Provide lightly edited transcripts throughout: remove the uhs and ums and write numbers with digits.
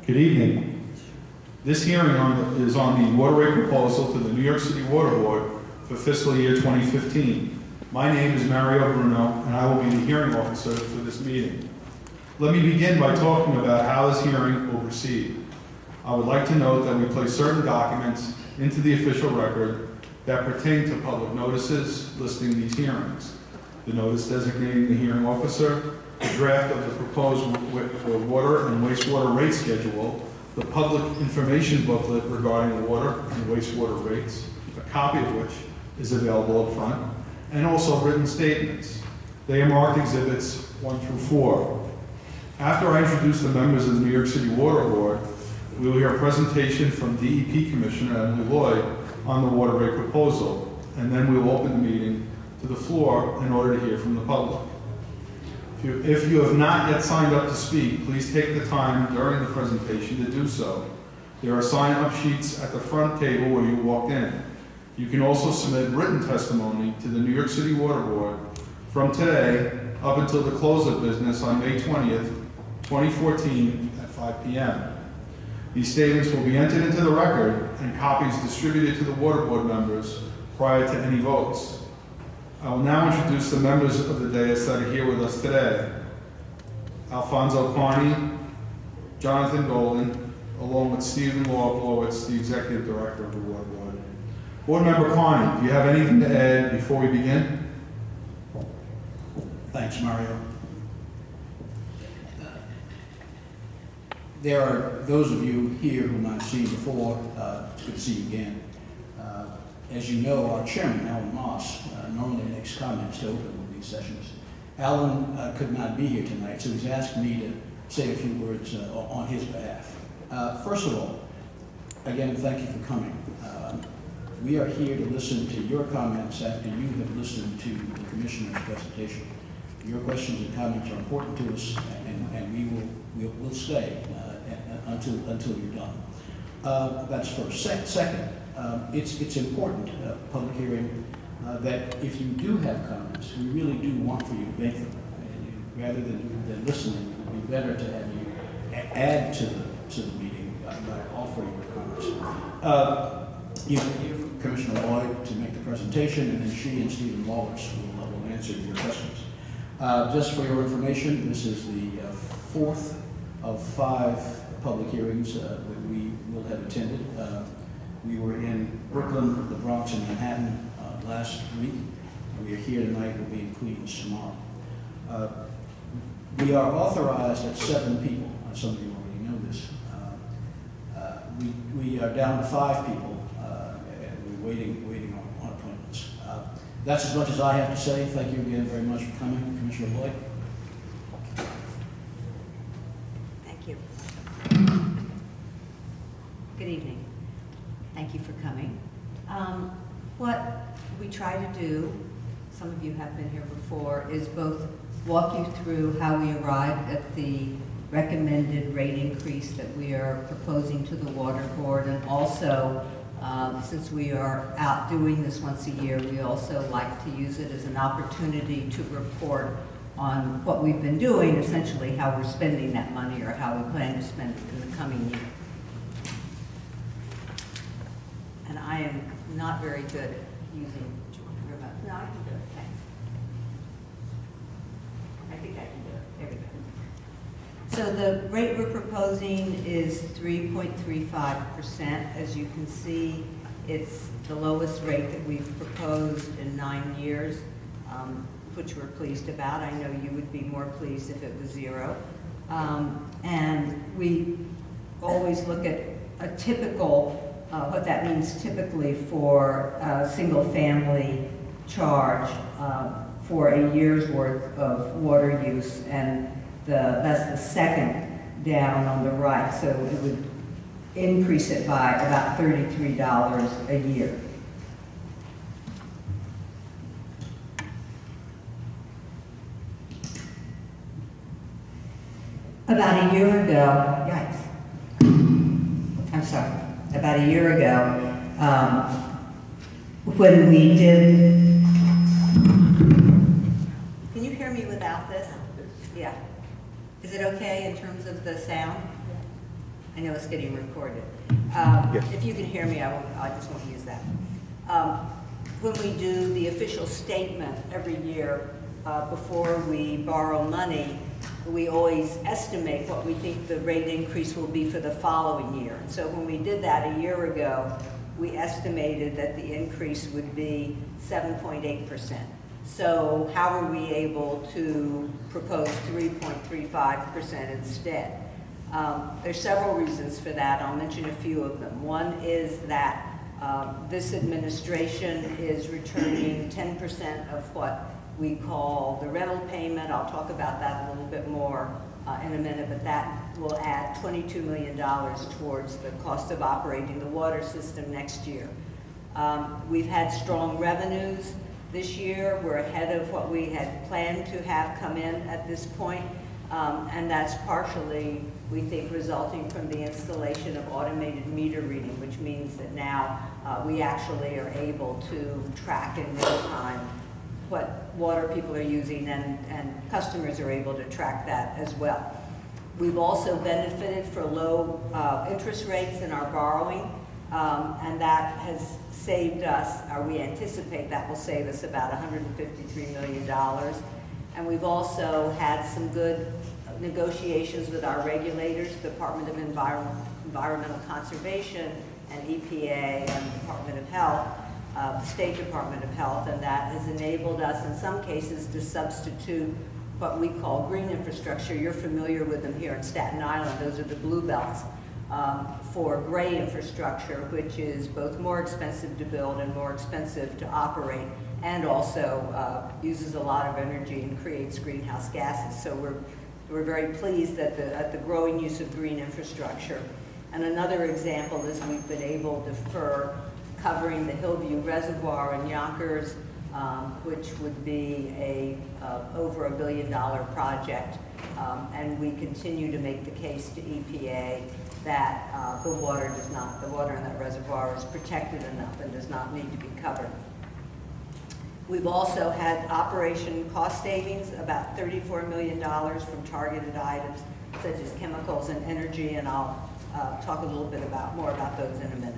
Good evening. This hearing is on the water rate proposal to the New York City Water Board for fiscal year 2015. My name is Matteo, and I will be the hearing officer for this meeting. Let me begin by talking about how this hearing will proceed. I would like to note that we place certain documents into the official record that pertain to public notices listing these hearings. The notice designating the hearing officer, the draft of the proposed water and wastewater rate schedule, the public information booklet regarding water and wastewater rates, a copy of which is available up front, and also written statements. They are marked exhibits 1 through 4. After I introduce the members of the New York City Water Board, we will hear a presentation from DEP Commissioner Emily Way on the water rate proposal, and then we will open the meeting to the floor in order to hear from the public. If you have not yet signed up to speak, please take the time during the presentation to do so. There are sign-up sheets at the front table where you walked in. You can also submit written testimony to the New York City Water Board from today up until the close of business on May 20th, 2014 at 5 p.m. These statements will be entered into the record and copies distributed to the Water Board members prior to any votes. I will now introduce the members of the dais that are here with us today. Alfonso Carney, Jonathan Golden, along with Stephen Lawrence, the Executive Director of the Water Board. Board Member Carney, do you have anything to add before we begin? Thanks, Mario. There are those of you here whom I've seen before. It's good to see you again. As you know, our chairman, Alan Moss, normally makes comments to open these sessions. Alan could not be here tonight, so he's asked me to say a few words on his behalf. First of all, again, thank you for coming. We are here to listen to your comments after you have listened to the Commissioner's presentation. Your questions and comments are important to us, and we'll stay until you're done. That's first. Second, it's important, public hearing, that if you do have comments, we really do want for you to make them. Rather than listening, it would be better to have you add to the meeting by offering your comments. You will hear from Commissioner Lloyd to make the presentation, and then she and Stephen Lawrence will answer your questions. Just for your information, this is the fourth of 5 public hearings that we will have attended. We were in Brooklyn, the Bronx, and Manhattan last week. We are here tonight. We'll be in Queens tomorrow. We are authorized at 7 people. Some of you already know this. We are down to 5 people. And we're waiting on appointments. That's as much as I have to say. Thank you again very much for coming, Commissioner Lloyd. Thank you. Good evening. Thank you for coming. What we try to do, some of you have been here before, is both walk you through how we arrived at the recommended rate increase that we are proposing to the Water Board, and also, since we are out doing this once a year, we also like to use it as an opportunity to report on what we've been doing, essentially how we're spending that money or how we plan to spend it in the coming year. And I am not very good at using remote. No, I can do it, thanks. I think I can do it, there we go. So the rate we're proposing is 3.35%. As you can see, it's the lowest rate that we've proposed in 9 years, which we're pleased about. I know you would be more pleased if it was 0. And we always look at a typical, what that means typically for a single family charge for a year's worth of water use, and that's the second down on the right, so it would increase it by about $33 a year. About a year ago, yikes, I'm sorry, about a year ago, when we did, can you hear me without this? Yeah. Is it okay in terms of the sound? I know it's getting recorded. Yes. If you can hear me, I just won't use that. When we do the official statement every year before we borrow money, we always estimate what we think the rate increase will be for the following year. And so when we did that a year ago, we estimated that the increase would be 7.8%. So how are we able to propose 3.35% instead? There's several reasons for that. I'll mention a few of them. One is that this administration is returning 10% of what we call the rental payment. I'll talk about that a little bit more in a minute, but that will add $22 million towards the cost of operating the water system next year. We've had strong revenues this year. We're ahead of what we had planned to have come in at this point, and that's partially, we think, resulting from the installation of automated meter reading, which means that now we actually are able to track in real time what water people are using, and customers are able to track that as well. We've also benefited for low interest rates in our borrowing, and that has saved us, or we anticipate that will save us about $153 million. And we've also had some good negotiations with our regulators, the Department of Environmental Conservation and EPA and the Department of Health, the State Department of Health, and that has enabled us in some cases to substitute what we call green infrastructure. You're familiar with them here in Staten Island. Those are the blue belts, for gray infrastructure, which is both more expensive to build and more expensive to operate, and also uses a lot of energy and creates greenhouse gases. So we're very pleased at the growing use of green infrastructure. And another example is we've been able to defer covering the Hillview Reservoir in Yonkers, which would be over $1 billion project. And we continue to make the case to EPA that the water in that reservoir is protected enough and does not need to be covered. We've also had operation cost savings, about $34 million from targeted items such as chemicals and energy, and I'll talk a little bit more about those in a minute.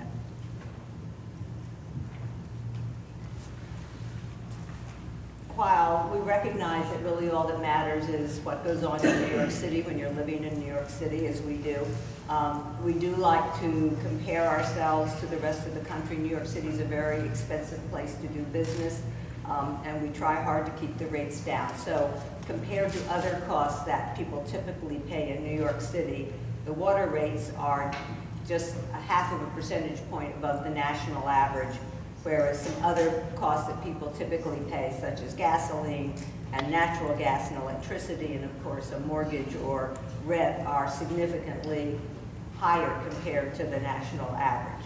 While we recognize that really all that matters is what goes on in New York City when you're living in New York City, as we do like to compare ourselves to the rest of the country. New York City is a very expensive place to do business, and we try hard to keep the rates down. So compared to other costs that people typically pay in New York City, the water rates are just 0.5 percentage point above the national average, whereas some other costs that people typically pay, such as gasoline and natural gas and electricity, and of course a mortgage or rent, are significantly higher compared to the national average.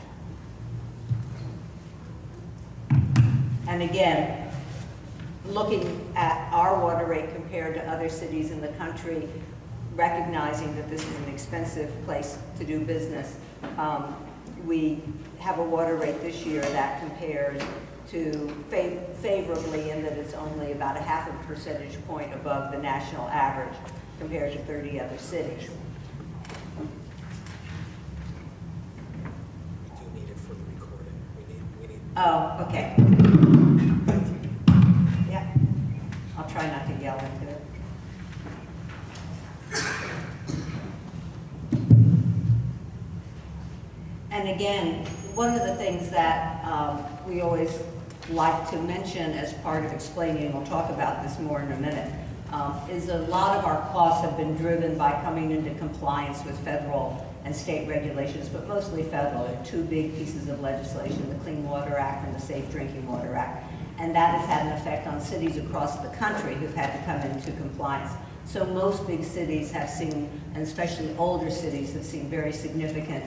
And again, looking at our water rate compared to other cities in the country, recognizing that this is an expensive place to do business, we have a water rate this year that compares to favorably in that it's only about 0.5 percentage point above the national average compared to 30 other cities. We do need it for the recording. We need. Oh, okay. Yeah, I'll try not to yell into it. And again, one of the things that we always like to mention as part of explaining, and we'll talk about this more in a minute, is a lot of our costs have been driven by coming into compliance with federal and state regulations, but mostly federal. There are two big pieces of legislation, the Clean Water Act and the Safe Drinking Water Act. And that has had an effect on cities across the country who've had to come into compliance. So most big cities have seen, and especially older cities, have seen very significant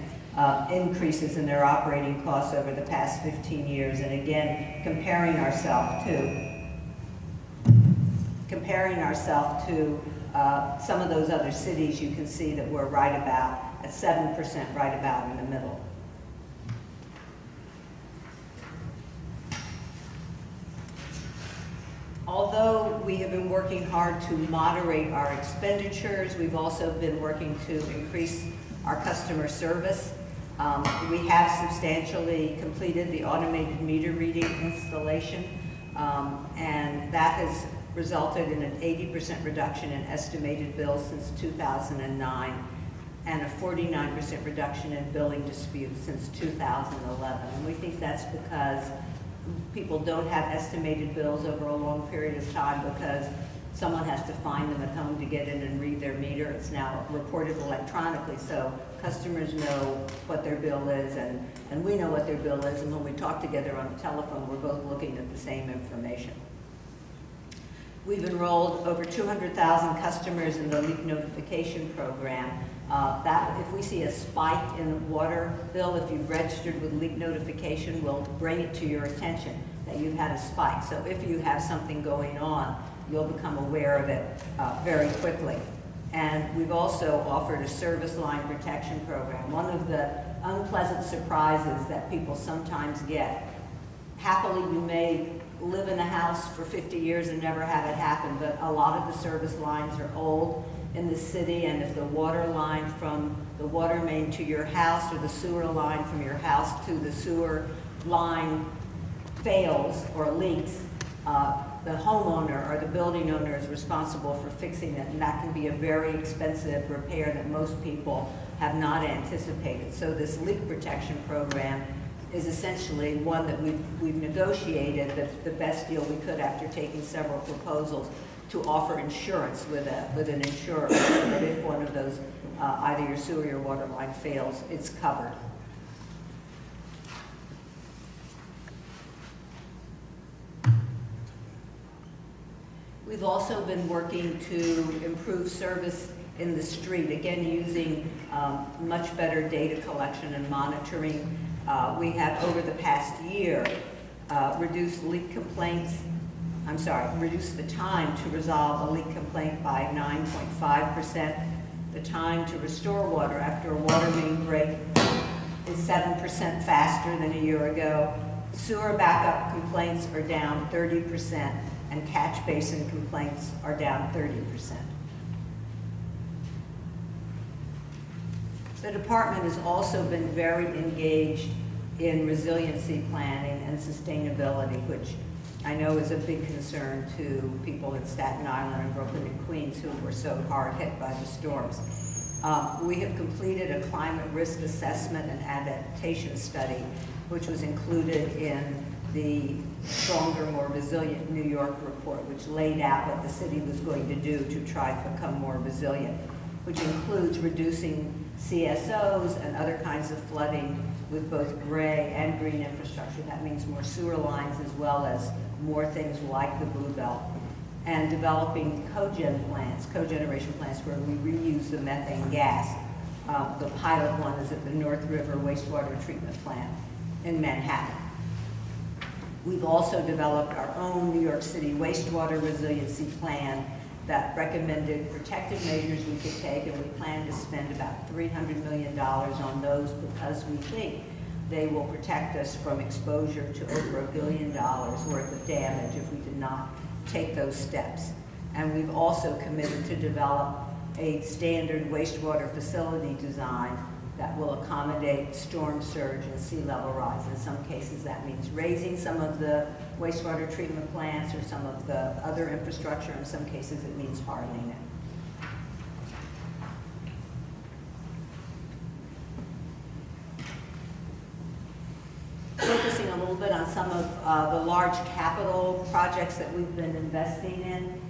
increases in their operating costs over the past 15 years. And again, comparing ourselves to some of those other cities, you can see that we're right about at 7%, right about in the middle. Although we have been working hard to moderate our expenditures, we've also been working to increase our customer service. We have substantially completed the automated meter reading installation, and that has resulted in an 80% reduction in estimated bills since 2009 and a 49% reduction in billing disputes since 2011. And we think that's because people don't have estimated bills over a long period of time because someone has to find them at home to get in and read their meter. It's now reported electronically, so customers know what their bill is, and we know what their bill is, and when we talk together on the telephone, we're both looking at the same information. We've enrolled over 200,000 customers in the leak notification program. If we see a spike in the water bill, if you've registered with leak notification, we'll bring it to your attention that you've had a spike. So if you have something going on, you'll become aware of it very quickly. And we've also offered a service line protection program. One of the unpleasant surprises that people sometimes get, happily you may live in a house for 50 years and never have it happen, but a lot of the service lines are old in the city, and if the water line from the water main to your house or the sewer line from your house to the sewer line fails or leaks, the homeowner or the building owner is responsible for fixing it, and that can be a very expensive repair that most people have not anticipated. So this leak protection program is essentially one that we've negotiated the best deal we could after taking several proposals to offer insurance with an insurer, so that if one of those, either your sewer or your water line fails, it's covered. We've also been working to improve service in the street, again using much better data collection and monitoring. We have, over the past year, reduced the time to resolve a leak complaint by 9.5%. The time to restore water after a water main break is 7% faster than a year ago. Sewer backup complaints are down 30%, and catch basin complaints are down 30%. The department has also been very engaged in resiliency planning and sustainability, which I know is a big concern to people in Staten Island and Brooklyn and Queens who were so hard hit by the storms. We have completed a climate risk assessment and adaptation study, which was included in the Stronger, More Resilient New York report, which laid out what the city was going to do to try to become more resilient, which includes reducing CSOs and other kinds of flooding with both gray and green infrastructure. That means more sewer lines as well as more things like the Blue Belt, and developing cogeneration plants where we reuse the methane gas. The pilot one is at the North River wastewater treatment plant in Manhattan. We've also developed our own New York City wastewater resiliency plan that recommended protective measures we could take, and we plan to spend about $300 million on those because we think they will protect us from exposure to over $1 billion worth of damage if we did not take those steps. And we've also committed to develop a standard wastewater facility design that will accommodate storm surge and sea level rise. In some cases that means raising some of the wastewater treatment plants or some of the other infrastructure. In some cases it means hardening it. Focusing a little bit on some of the large capital projects that we've been investing in.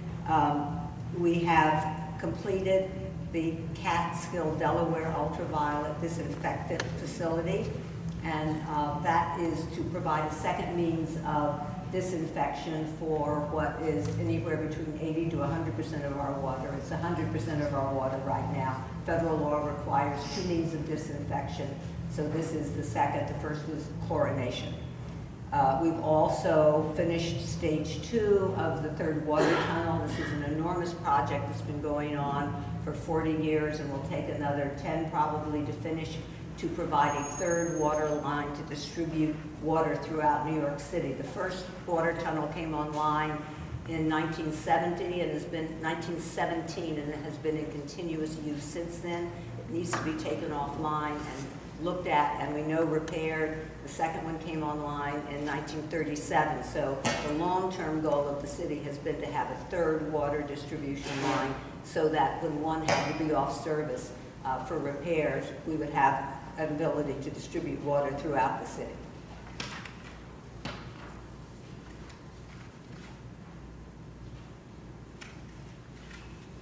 We have completed the Catskill, Delaware ultraviolet disinfectant facility, and that is to provide a second means of disinfection for what is anywhere between 80 to 100% of our water. It's 100% of our water right now. Federal law requires 2 means of disinfection, so this is the second. The first was chlorination. We've also finished stage 2 of the third water tunnel. This is an enormous project that's been going on for 40 years and will take another 10 probably to finish, to provide a third water line to distribute water throughout New York City. The first water tunnel came online in 1970 and has been 1917 and it has been in continuous use since then. needs to be taken offline and looked at, and we know repaired. The second one came online in 1937. So the long-term goal of the city has been to have a third water distribution line so that when one had to be off service for repairs, we would have an ability to distribute water throughout the city.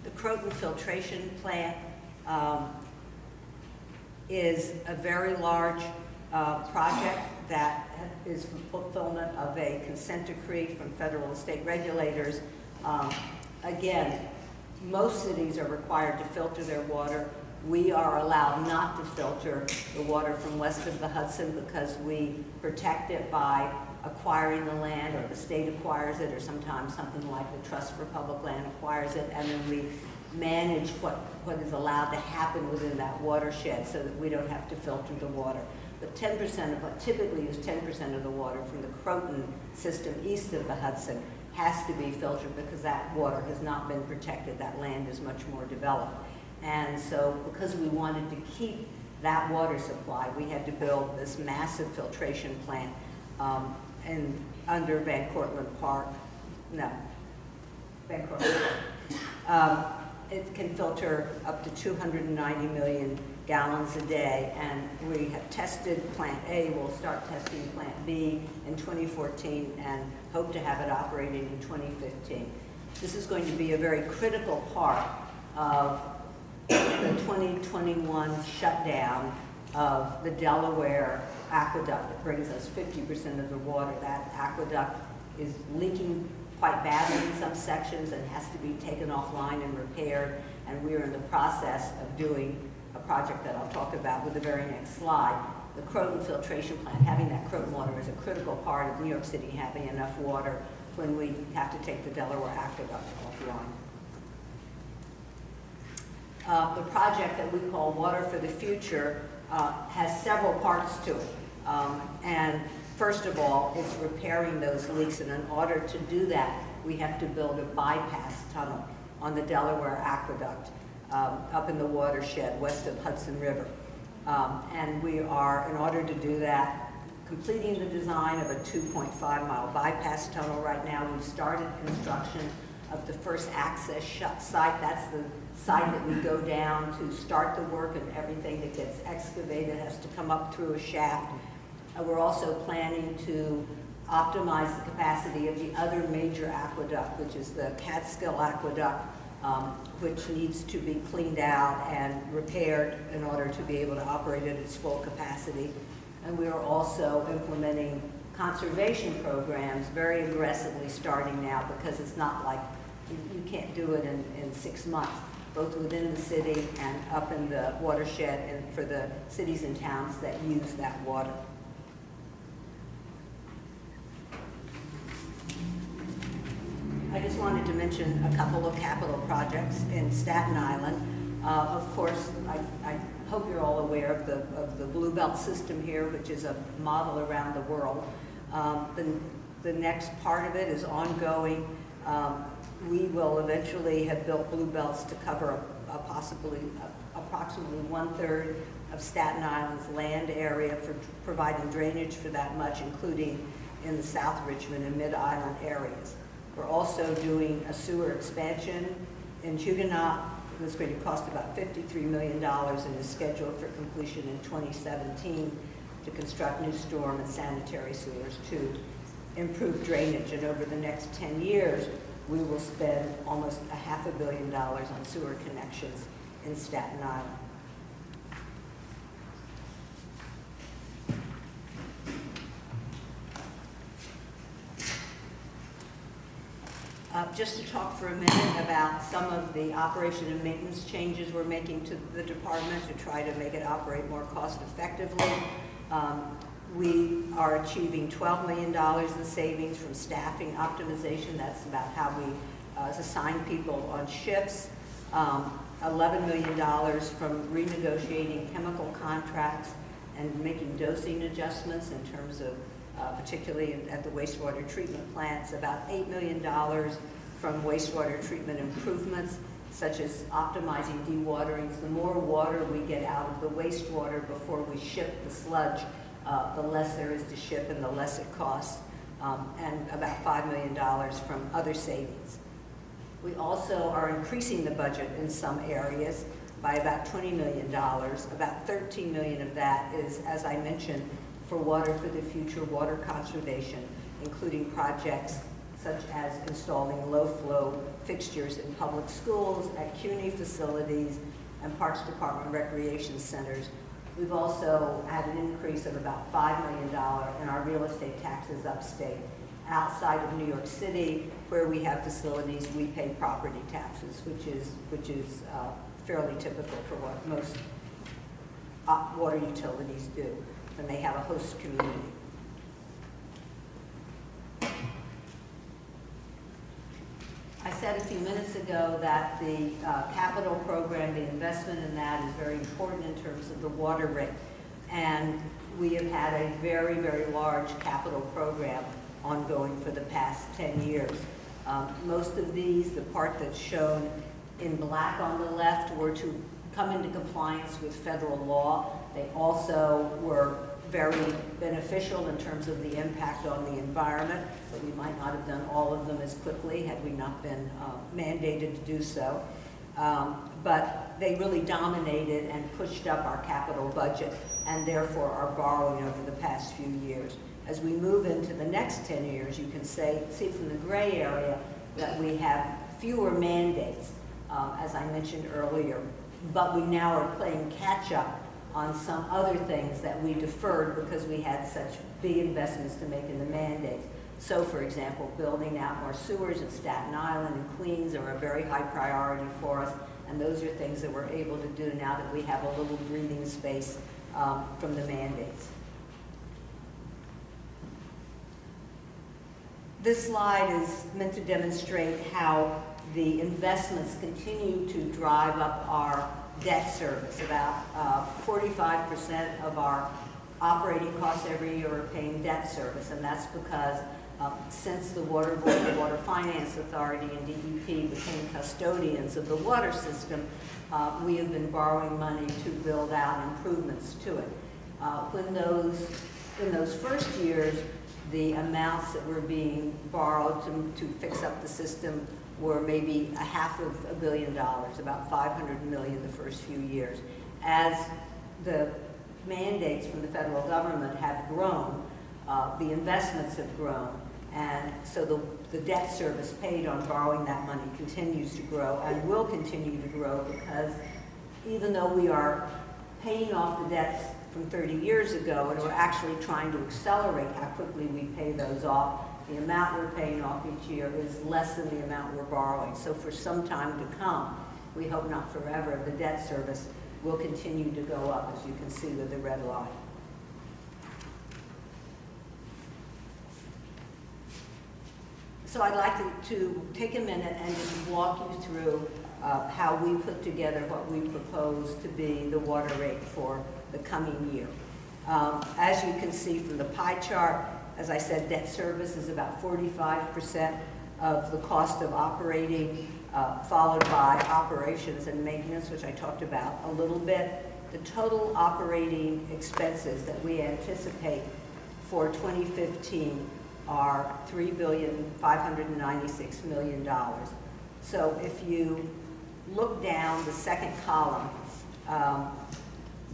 The Croton filtration plant is a very large project that is for fulfillment of a consent decree from federal and state regulators. Again, most cities are required to filter their water. We are allowed not to filter the water from west of the Hudson because we protect it by acquiring the land, or the state acquires it, or sometimes something like the Trust for Public Land acquires it, and then we manage what is allowed to happen within that watershed so that we don't have to filter the water. But 10% of what typically is 10% of the water from the Croton system east of the Hudson has to be filtered because that water has not been protected. That land is much more developed. And so because we wanted to keep that water supply, we had to build this massive filtration plant under Van Cortlandt Park. No, Van Cortlandt Park. It can filter up to 290 million gallons a day, and we have tested Plant A. We'll start testing Plant B in 2014 and hope to have it operating in 2015. This is going to be a very critical part of the 2021 shutdown of the Delaware aqueduct that brings us 50% of the water. That aqueduct is leaking quite badly in some sections and has to be taken offline and repaired, and we're in the process of doing a project that I'll talk about with the very next slide. The Croton filtration plant, having that Croton water is a critical part of New York City having enough water when we have to take the Delaware aqueduct offline. The project that we call Water for the Future has several parts to it. And first of all, it's repairing those leaks, and in order to do that, we have to build a bypass tunnel on the Delaware aqueduct up in the watershed west of Hudson River. And we are, in order to do that, completing the design of a 2.5-mile bypass tunnel. Right now, we've started construction of the first access site. That's the site that we go down to start the work, and everything that gets excavated has to come up through a shaft. We're also planning to optimize the capacity of the other major aqueduct, which is the Catskill Aqueduct, which needs to be cleaned out and repaired in order to be able to operate at its full capacity. And we are also implementing conservation programs very aggressively starting now, because it's not like you can't do it in 6 months, both within the city and up in the watershed and for the cities and towns that use that water. I just wanted to mention a couple of capital projects in Staten Island. Of course, I hope you're all aware of the Blue Belt system here, which is a model around the world. The next part of it is ongoing. We will eventually have built Blue Belts to cover approximately 1/3 of Staten Island's land area for providing drainage for that much, including in the South Richmond and Mid-Island areas. We're also doing a sewer expansion in Huguenot. It's going to cost about $53 million and is scheduled for completion in 2017 to construct new storm and sanitary sewers to improve drainage. And over the next 10 years, we will spend almost $500 million on sewer connections in Staten Island. Just to talk for a minute about some of the operation and maintenance changes we're making to the department to try to make it operate more cost effectively. We are achieving $12 million in savings from staffing optimization. That's about how we assign people on shifts. $11 million from renegotiating chemical contracts and making dosing adjustments in terms of particularly at the wastewater treatment plants. About $8 million from wastewater treatment improvements, such as optimizing dewaterings. The more water we get out of the wastewater before we ship the sludge, the less there is to ship and the less it costs, and about $5 million from other savings. We also are increasing the budget in some areas by about $20 million. About $13 million of that is, as I mentioned, for Water for the Future water conservation, including projects such as installing low-flow fixtures in public schools, at CUNY facilities, and Parks Department recreation centers. We've also had an increase of about $5 million in our real estate taxes upstate. Outside of New York City, where we have facilities, we pay property taxes, which is fairly typical for what most water utilities do when they have a host community. I said a few minutes ago that the capital program, the investment in that is very important in terms of the water rate. And we have had a very, very large capital program ongoing for the past 10 years. Most of these, the part that's shown in black on the left, were to come into compliance with federal law. They also were very beneficial in terms of the impact on the environment, but we might not have done all of them as quickly had we not been mandated to do so. But they really dominated and pushed up our capital budget and therefore our borrowing over the past few years. As we move into the next 10 years, you can see from the gray area that we have fewer mandates, as I mentioned earlier, but we now are playing catch up on some other things that we deferred because we had such big investments to make in the mandates. So, for example, building out more sewers in Staten Island and Queens are a very high priority for us, and those are things that we're able to do now that we have a little breathing space from the mandates. This slide is meant to demonstrate how the investments continue to drive up our debt service. About 45% of our operating costs every year are paying debt service, and that's because since the Water Board, the Water Finance Authority, and DEP became custodians of the water system, we have been borrowing money to build out improvements to it. In those first years, the amounts that were being borrowed to fix up the system were maybe $500 million, about $500 million the first few years. As the mandates from the federal government have grown, the investments have grown, and so the debt service paid on borrowing that money continues to grow and will continue to grow, because even though we are paying off the debts from 30 years ago, and we're actually trying to accelerate how quickly we pay those off, the amount we're paying off each year is less than the amount we're borrowing. So for some time to come, we hope not forever, the debt service will continue to go up, as you can see with the red line. So I'd like to take a minute and just walk you through how we put together what we propose to be the water rate for the coming year. As you can see from the pie chart, as I said, debt service is about 45% of the cost of operating, followed by operations and maintenance, which I talked about a little bit. The total operating expenses that we anticipate for 2015 are $3,596 million. So if you look down the second column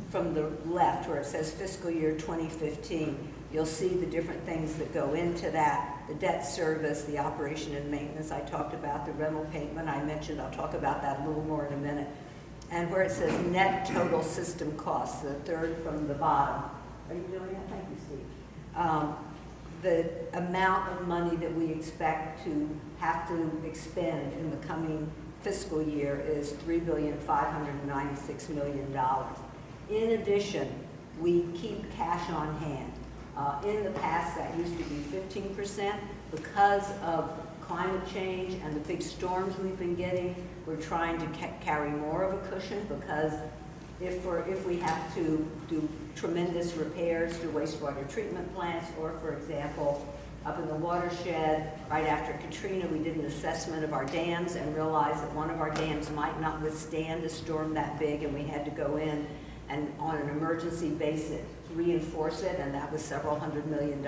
from the left where it says fiscal year 2015, you'll see the different things that go into that. The debt service, the operation and maintenance I talked about, the rental payment I mentioned, I'll talk about that a little more in a minute. And where it says net total system costs, the third from the bottom. Are you doing that? Thank you, Steve. The amount of money that we expect to have to expend in the coming fiscal year is $3,596 million. In addition, we keep cash on hand. In the past, that used to be 15%. Because of climate change and the big storms we've been getting, we're trying to carry more of a cushion, because if we have to do tremendous repairs to wastewater treatment plants, or for example, up in the watershed. Right after Katrina, we did an assessment of our dams and realized that one of our dams might not withstand a storm that big, and we had to go in and on an emergency basis reinforce it, and that was several $100 million.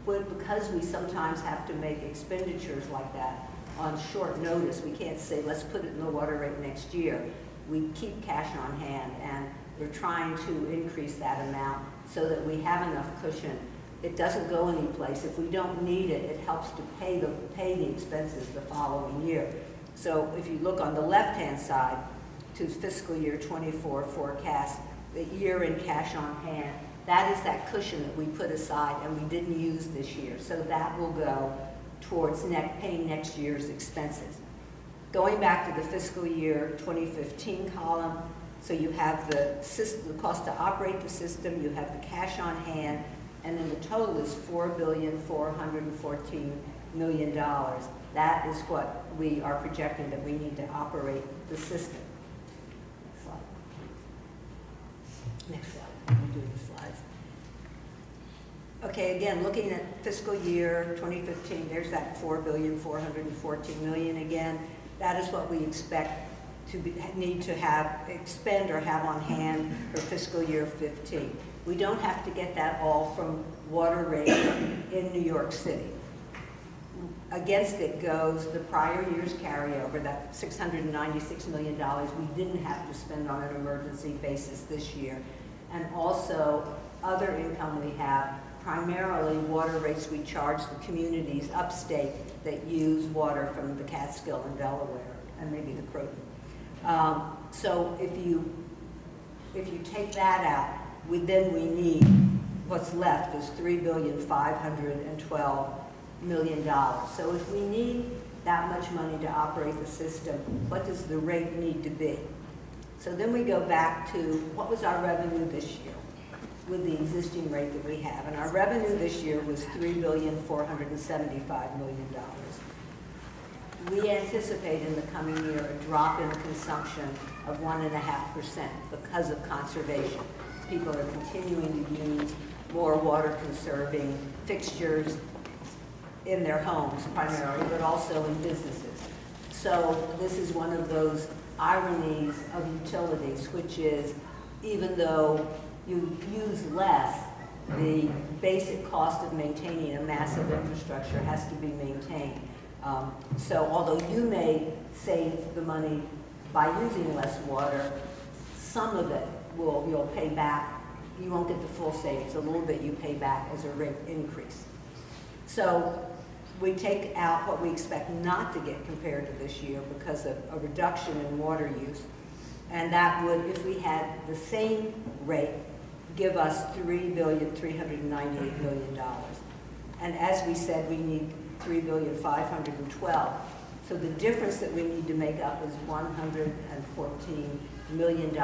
But because we sometimes have to make expenditures like that on short notice, we can't say, let's put it in the water rate next year. We keep cash on hand, and we're trying to increase that amount so that we have enough cushion. It doesn't go anyplace. If we don't need it, it helps to pay the expenses the following year. So if you look on the left-hand side to fiscal year 24 forecast, the year in cash on hand, that is that cushion that we put aside and we didn't use this year. So that will go towards paying next year's expenses. Going back to the fiscal year 2015 column, so you have the cost to operate the system, you have the cash on hand, and then the total is $4,414 million. That is what we are projecting that we need to operate the system. Next slide. Next slide. I'm doing the slides. Okay, again, looking at fiscal year 2015, there's that $4,414 million again. That is what we expect to need to expend or have on hand for fiscal year 15. We don't have to get that all from water rate in New York City. Against it goes the prior year's carryover, that $696 million we didn't have to spend on an emergency basis this year. And also other income we have, primarily water rates we charge the communities upstate that use water from the Catskill and Delaware, and maybe the Croton. So if you take that out, then we need, what's left is $3,512 million. So if we need that much money to operate the system, what does the rate need to be? So then we go back to what was our revenue this year with the existing rate that we have. And our revenue this year was $3,475 million. We anticipate in the coming year a drop in consumption of 1.5% because of conservation. People are continuing to use more water conserving fixtures in their homes primarily, but also in businesses. So this is one of those ironies of utilities, which is even though you use less, the basic cost of maintaining a massive infrastructure has to be maintained. So although you may save the money by using less water, some of it you'll pay back. You won't get the full savings. A little bit you pay back as a rate increase. So we take out what we expect not to get compared to this year because of a reduction in water use. And that would, if we had the same rate, give us $3,398 million. And as we said, we need $3,512. So the difference that we need to make up is $114 million.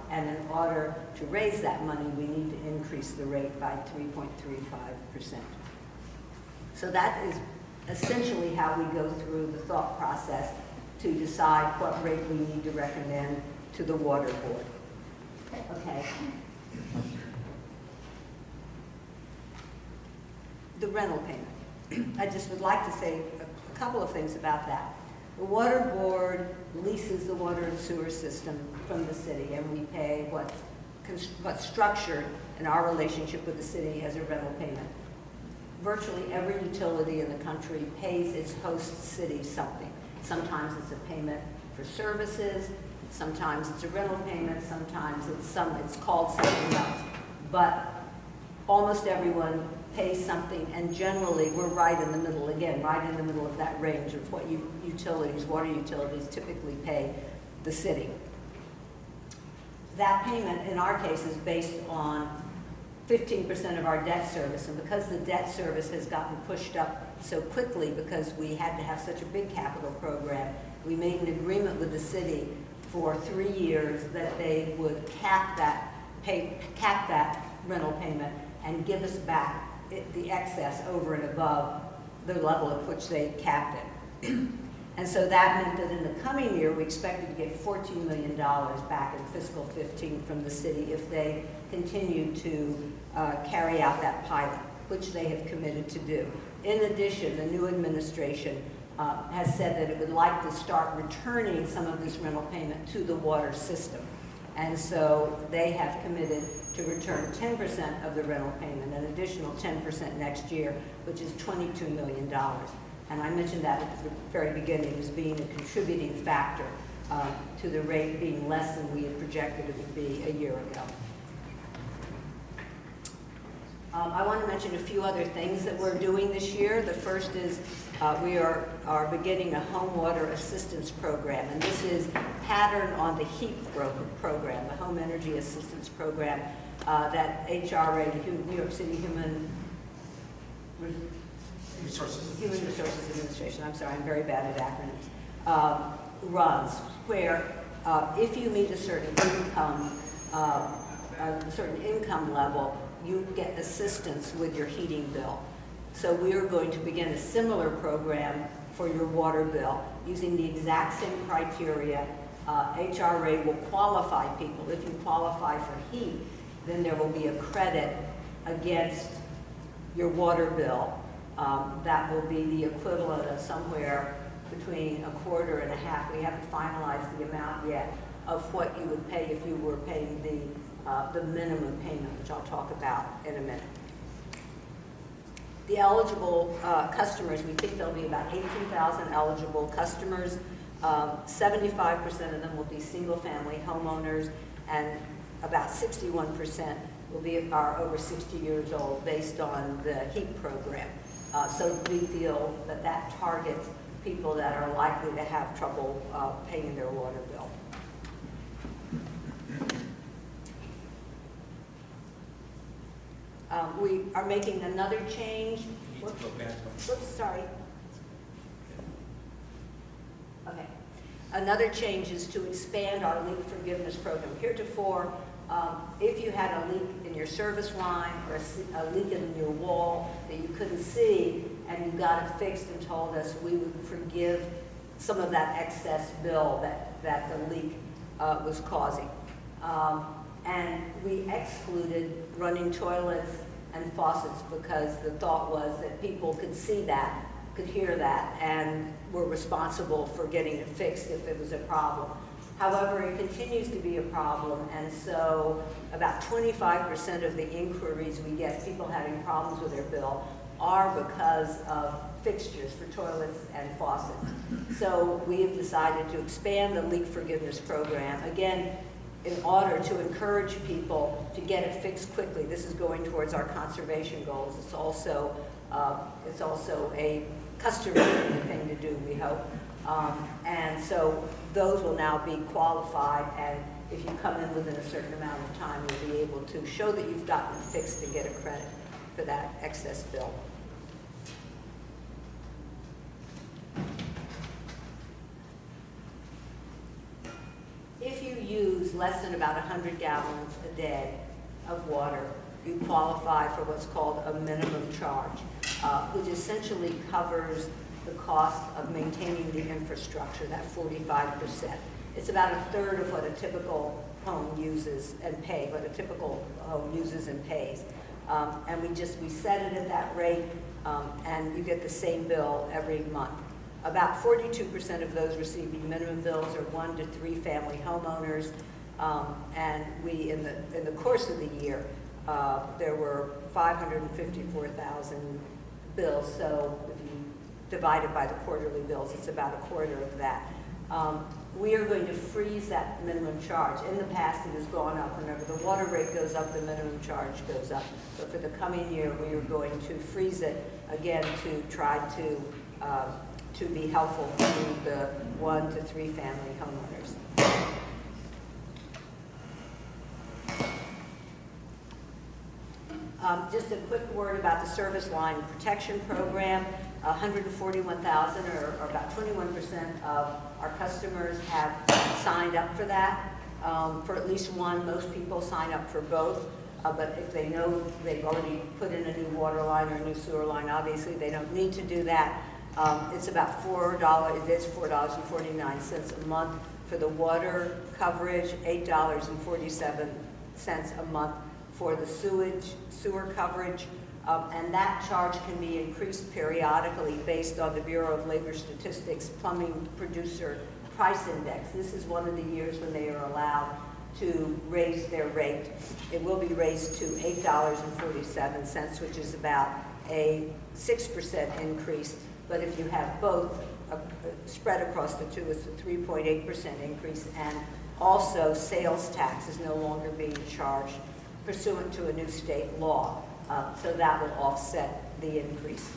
And in order to raise that money, we need to increase the rate by 3.35%. So that is essentially how we go through the thought process to decide what rate we need to recommend to the water board. Okay. The rental payment. I just would like to say a couple of things about that. The water board leases the water and sewer system from the city, and we pay what's structured in our relationship with the city as a rental payment. Virtually every utility in the country pays its host city something. Sometimes it's a payment for services, sometimes it's a rental payment, sometimes it's called something else. But almost everyone pays something, and generally we're right in the middle, again, right in the middle of that range of what water utilities typically pay the city. That payment, in our case, is based on 15% of our debt service, and because the debt service has gotten pushed up so quickly because we had to have such a big capital program, we made an agreement with the city for 3 years that they would cap that rental payment and give us back the excess over and above the level at which they capped it. And so that meant that in the coming year, we expected to get $14 million back in fiscal 15 from the city if they continued to carry out that pilot. which they have committed to do. In addition, the new administration has said that it would like to start returning some of this rental payment to the water system. And so they have committed to return 10% of the rental payment, an additional 10% next year, which is $22 million. And I mentioned that at the very beginning as being a contributing factor to the rate being less than we had projected it would be a year ago. I want to mention a few other things that we're doing this year. The first is we are beginning a home water assistance program, and this is patterned on the HEAP program, the Home Energy Assistance Program that HRA, New York City Human Resources Administration, I'm sorry, I'm very bad at acronyms, runs, where if you meet a certain income level, you get assistance with your heating bill. So we are going to begin a similar program for your water bill using the exact same criteria. HRA will qualify people. If you qualify for heat, then there will be a credit against your water bill. That will be the equivalent of somewhere between $0.25 and $0.50. We haven't finalized the amount yet of what you would pay if you were paying the minimum payment, which I'll talk about in a minute. The eligible customers, we think there'll be about 18,000 eligible customers. 75% of them will be single-family homeowners, and about 61% are over 60 years old based on the HEAP program. So we feel that that targets people that are likely to have trouble paying their water bill. We are making another change. Whoops, sorry. Okay. Another change is to expand our leak forgiveness program. Heretofore, if you had a leak in your service line or a leak in your wall that you couldn't see and you got it fixed and told us, we would forgive some of that excess bill that the leak was causing. And we excluded running toilets and faucets because the thought was that people could see that, could hear that, and were responsible for getting it fixed if it was a problem. However, it continues to be a problem, and so about 25% of the inquiries we get, people having problems with their bill, are because of fixtures for toilets and faucets. So we have decided to expand the leak forgiveness program, again, in order to encourage people to get it fixed quickly. This is going towards our conservation goals. It's also a customer thing to do, we hope. And so those will now be qualified, and if you come in within a certain amount of time, you'll be able to show that you've gotten it fixed and get a credit for that excess bill. If you use less than about 100 gallons a day of water, you qualify for what's called a minimum charge, which essentially covers the cost of maintaining the infrastructure, that 45%. It's about a third of what a typical home uses and pays. And we set it at that rate, and you get the same bill every month. About 42% of those receiving minimum bills are 1 to 3 family homeowners, and we, in the course of the year, there were 554,000 bills. So if you divide it by the quarterly bills, it's about a quarter of that. We are going to freeze that minimum charge. In the past, it has gone up. Whenever the water rate goes up, the minimum charge goes up. But for the coming year, we are going to freeze it again to try to be helpful to the 1 to 3 family homeowners. Just a quick word about the service line protection program. 141,000, or about 21% of our customers have signed up for that. For at least one, most people sign up for both. But if they know they've already put in a new water line or a new sewer line, obviously they don't need to do that. It's about $4. It's $4.49 a month for the water coverage, $8.47 a month for the sewer coverage. And that charge can be increased periodically based on the Bureau of Labor Statistics Plumbing Producer Price Index. This is one of the years when they are allowed to raise their rate. It will be raised to $8.47, which is about a 6% increase. But if you have both spread across the two, it's a 3.8% increase. And also, sales tax is no longer being charged pursuant to a new state law. So that will offset the increase.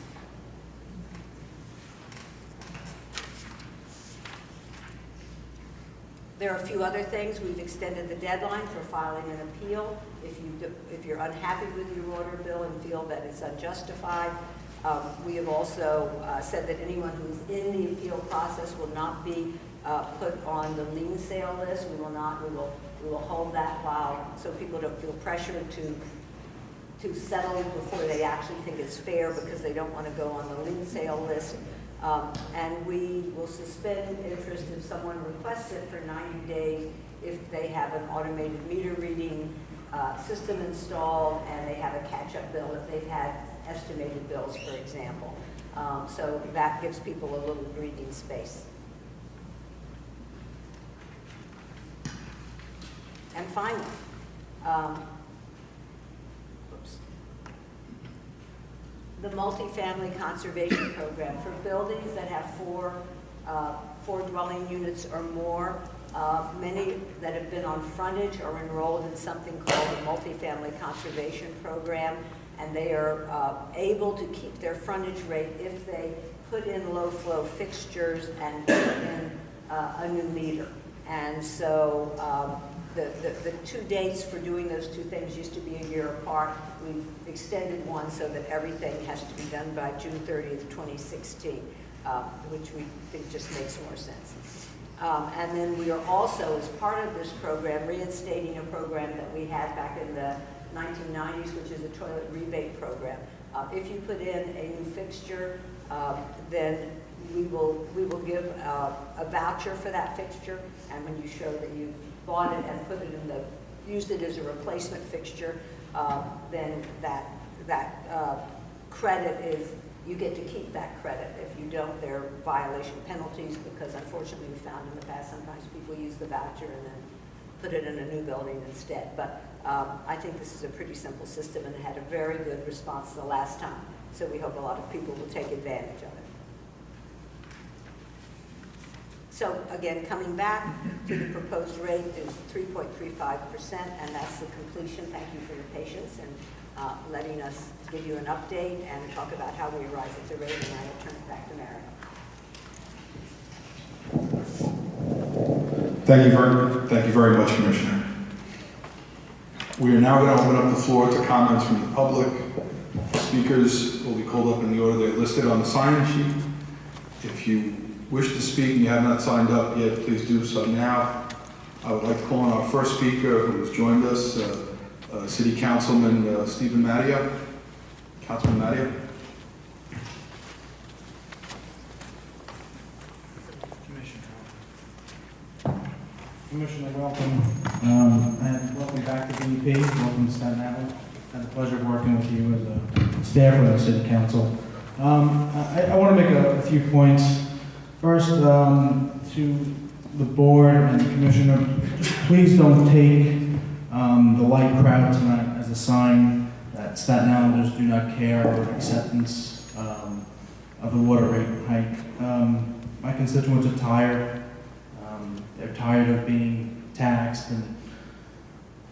There are a few other things. We've extended the deadline for filing an appeal. If you're unhappy with your water bill and feel that it's unjustified, we have also said that anyone who's in the appeal process will not be put on the lien sale list. We will hold that so people don't feel pressured to settle before they actually think it's fair because they don't want to go on the lien sale list. And we will suspend interest if someone requests it for 90 days if they have an automated meter reading system installed and they have a catch-up bill if they've had estimated bills, for example. So that gives people a little breathing space. And finally, the Multifamily Conservation Program for buildings that have four dwelling units or more. Many that have been on frontage are enrolled in something called the Multifamily Conservation Program, and they are able to keep their frontage rate if they put in low-flow fixtures and put in a new meter. And so the 2 dates for doing those two things used to be a year apart. We've extended one so that everything has to be done by June 30th, 2016, which we think just makes more sense. And then we are also, as part of this program, reinstating a program that we had back in the 1990s, which is a toilet rebate program. If you put in a new fixture, then we will give a voucher for that fixture, and when you show that you bought it and put it used it as a replacement fixture, then that credit is, you get to keep that credit. If you don't, there are violation penalties because unfortunately we found in the past sometimes people use the voucher and then put it in a new building instead. But I think this is a pretty simple system and it had a very good response the last time. So we hope a lot of people will take advantage of it. So again, coming back to the proposed rate is 3.35%, and that's the completion. Thank you for your patience and letting us give you an update and talk about how we arrive at the rate, and I will turn it back to Mario. Thank you very much, Commissioner. We are now going to open up the floor to comments from the public. Speakers will be called up in the order they're listed on the sign-in sheet. If you wish to speak and you have not signed up yet, please do so now. I would like to call on our first speaker who has joined us, City Councilman Stephen Matteo. Councilman Matteo. Commissioner, welcome. And welcome back to DEP. Welcome to Staten Island. Had the pleasure of working with you as a staffer of the City Council. I want to make a few points. First, to the board and the commissioner, please don't take the light crowd tonight as a sign that Staten Islanders do not care or acceptance of the water rate hike. My constituents are tired. They're tired of being taxed and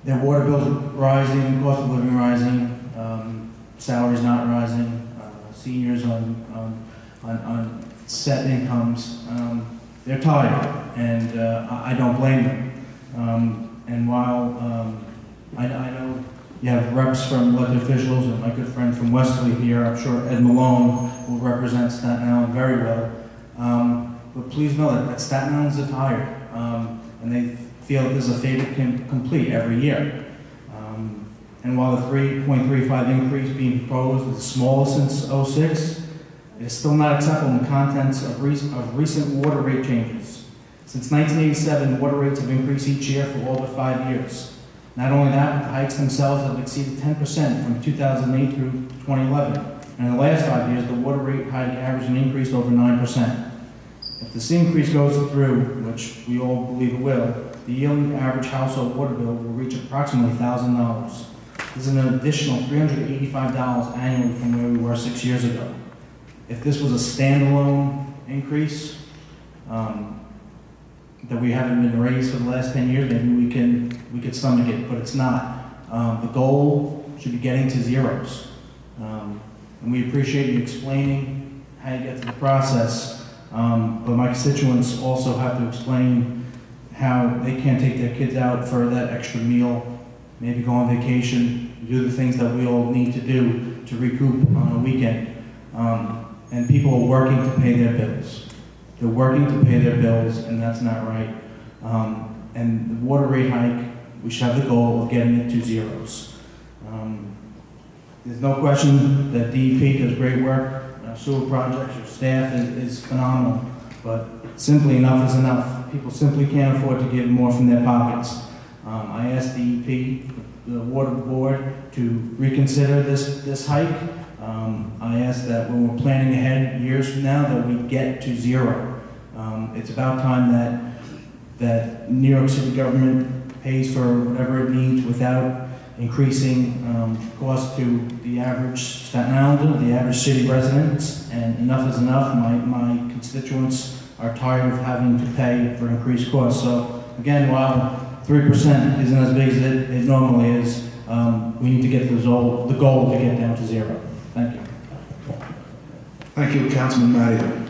their water bills are rising, cost of living rising, salaries not rising, seniors on set incomes. They're tired, and I don't blame them. And while I know you have reps from elected officials and my good friend from Wesley here, I'm sure Ed Malone will represent Staten Island very well. But please know that Staten Island's are tired, and they feel that there's a fait complete every year. And while the 3.35 increase being proposed is the smallest since '06, it is still not acceptable in the contents of recent water rate changes. Since 1987, water rates have increased each year for all but 5 years. Not only that, but the hikes themselves have exceeded 10% from 2008 through 2011. And in the last 5 years, the water rate hike averaged an increase over 9%. If this increase goes through, which we all believe it will, the yearly average household water bill will reach approximately $1,000. This is an additional $385 annually from where we were 6 years ago. If this was a standalone increase, that we haven't been raised for the last 10 years, maybe we could stomach it, but it's not. The goal should be getting to zeros. And we appreciate you explaining how you get to the process, but my constituents also have to explain how they can't take their kids out for that extra meal, maybe go on vacation, do the things that we all need to do to recoup on a weekend. And people are working to pay their bills. They're working to pay their bills, and that's not right. And the water rate hike, we should have the goal of getting it to zeros. There's no question that DEP does great work. Sewer projects, your staff is phenomenal, but simply enough is enough. People simply can't afford to give more from their pockets. I asked DEP, the water board, to reconsider this hike. I asked that when we're planning ahead years from now that we get to zero. It's about time that New York City government pays for whatever it needs without increasing costs to the average Staten Islander, the average city residents, and enough is enough. My constituents are tired of having to pay for increased costs. So again, while 3% isn't as big as it normally is, we need to get the goal to get down to zero. Thank you. Thank you, Councilman Matteo.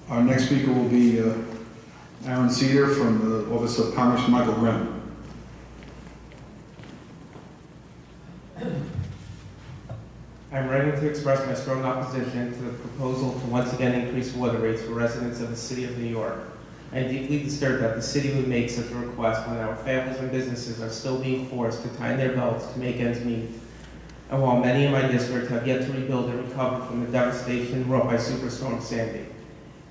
Our next speaker will be Aaron Cedar from the Office of Commerce, Michael Grimm. I'm writing to express my strong opposition to the proposal to once again increase water rates for residents of the City of New York. I am deeply disturbed that the city would make such a request when our families and businesses are still being forced to tighten their belts to make ends meet. And while many in my district have yet to rebuild and recover from the devastation wrought by Superstorm Sandy,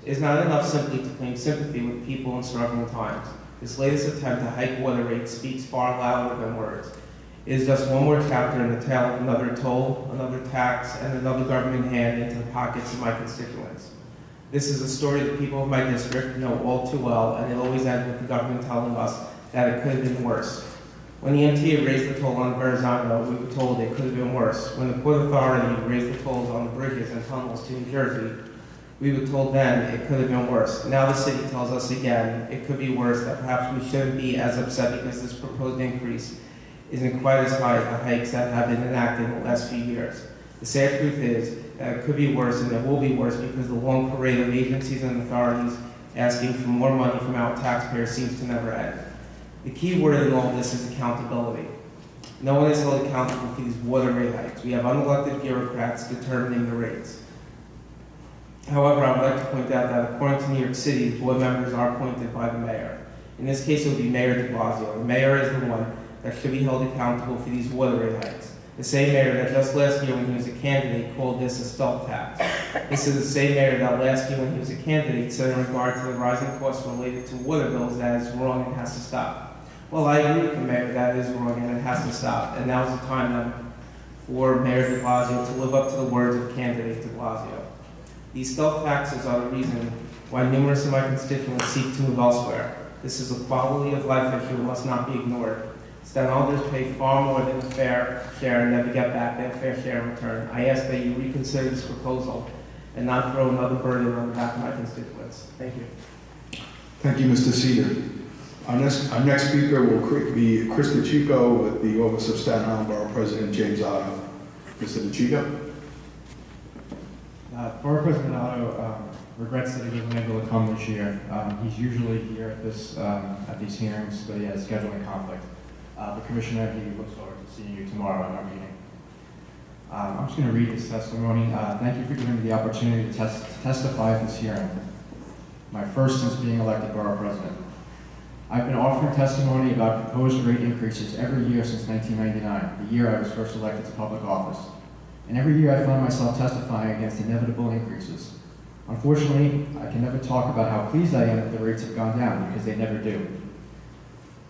it is not enough simply to claim sympathy with people in struggling times. This latest attempt to hike water rates speaks far louder than words. It is just one more chapter in the tale of another toll, another tax, and another government hand into the pockets of my constituents. This is a story that people of my district know all too well, and it always ends with the government telling us that it could have been worse. When the MTA raised the toll on Verrazano, we were told it could have been worse. When the Port Authority raised the tolls on the bridges and tunnels to New Jersey, we were told then it could have been worse. Now the city tells us again it could be worse, that perhaps we shouldn't be as upset because this proposed increase isn't quite as high as the hikes that have been enacted in the last few years. The sad truth is that it could be worse, and it will be worse because the long parade of agencies and authorities asking for more money from our taxpayers seems to never end. The key word in all this is accountability. No one is held accountable for these water rate hikes. We have unelected bureaucrats determining the rates. However, I would like to point out that according to New York City, board members are appointed by the mayor. In this case, it would be Mayor de Blasio. The mayor is the one that should be held accountable for these water rate hikes. The same mayor that just last year when he was a candidate called this a stealth tax. This is the same mayor that last year when he was a candidate said in regard to the rising costs related to water bills that is wrong and has to stop. Well, I agree with the mayor that is wrong and it has to stop. And now's the time then for Mayor de Blasio to live up to the words of candidate de Blasio. These stealth taxes are the reason why numerous of my constituents seek to move elsewhere. This is a quality of life issue that must not be ignored. Staten Islanders pay far more than a fair share and never get back their fair share in return. I ask that you reconsider this proposal and not throw another burden on the back of my constituents. Thank you. Thank you, Mr. Cedar. Our next speaker will be Chris DeChico with the Office of Staten Island Borough President James Otto. Mr. DeChico. Borough President Otto regrets that he wasn't able to come this year. He's usually here at these hearings, but he has a scheduling conflict. But Commissioner, he looks forward to seeing you tomorrow in our meeting. I'm just going to read his testimony. Thank you for giving me the opportunity to testify at this hearing, my first since being elected Borough President. I've been offering testimony about proposed rate increases every year since 1999, the year I was first elected to public office. And every year I find myself testifying against inevitable increases. Unfortunately, I can never talk about how pleased I am that the rates have gone down, because they never do.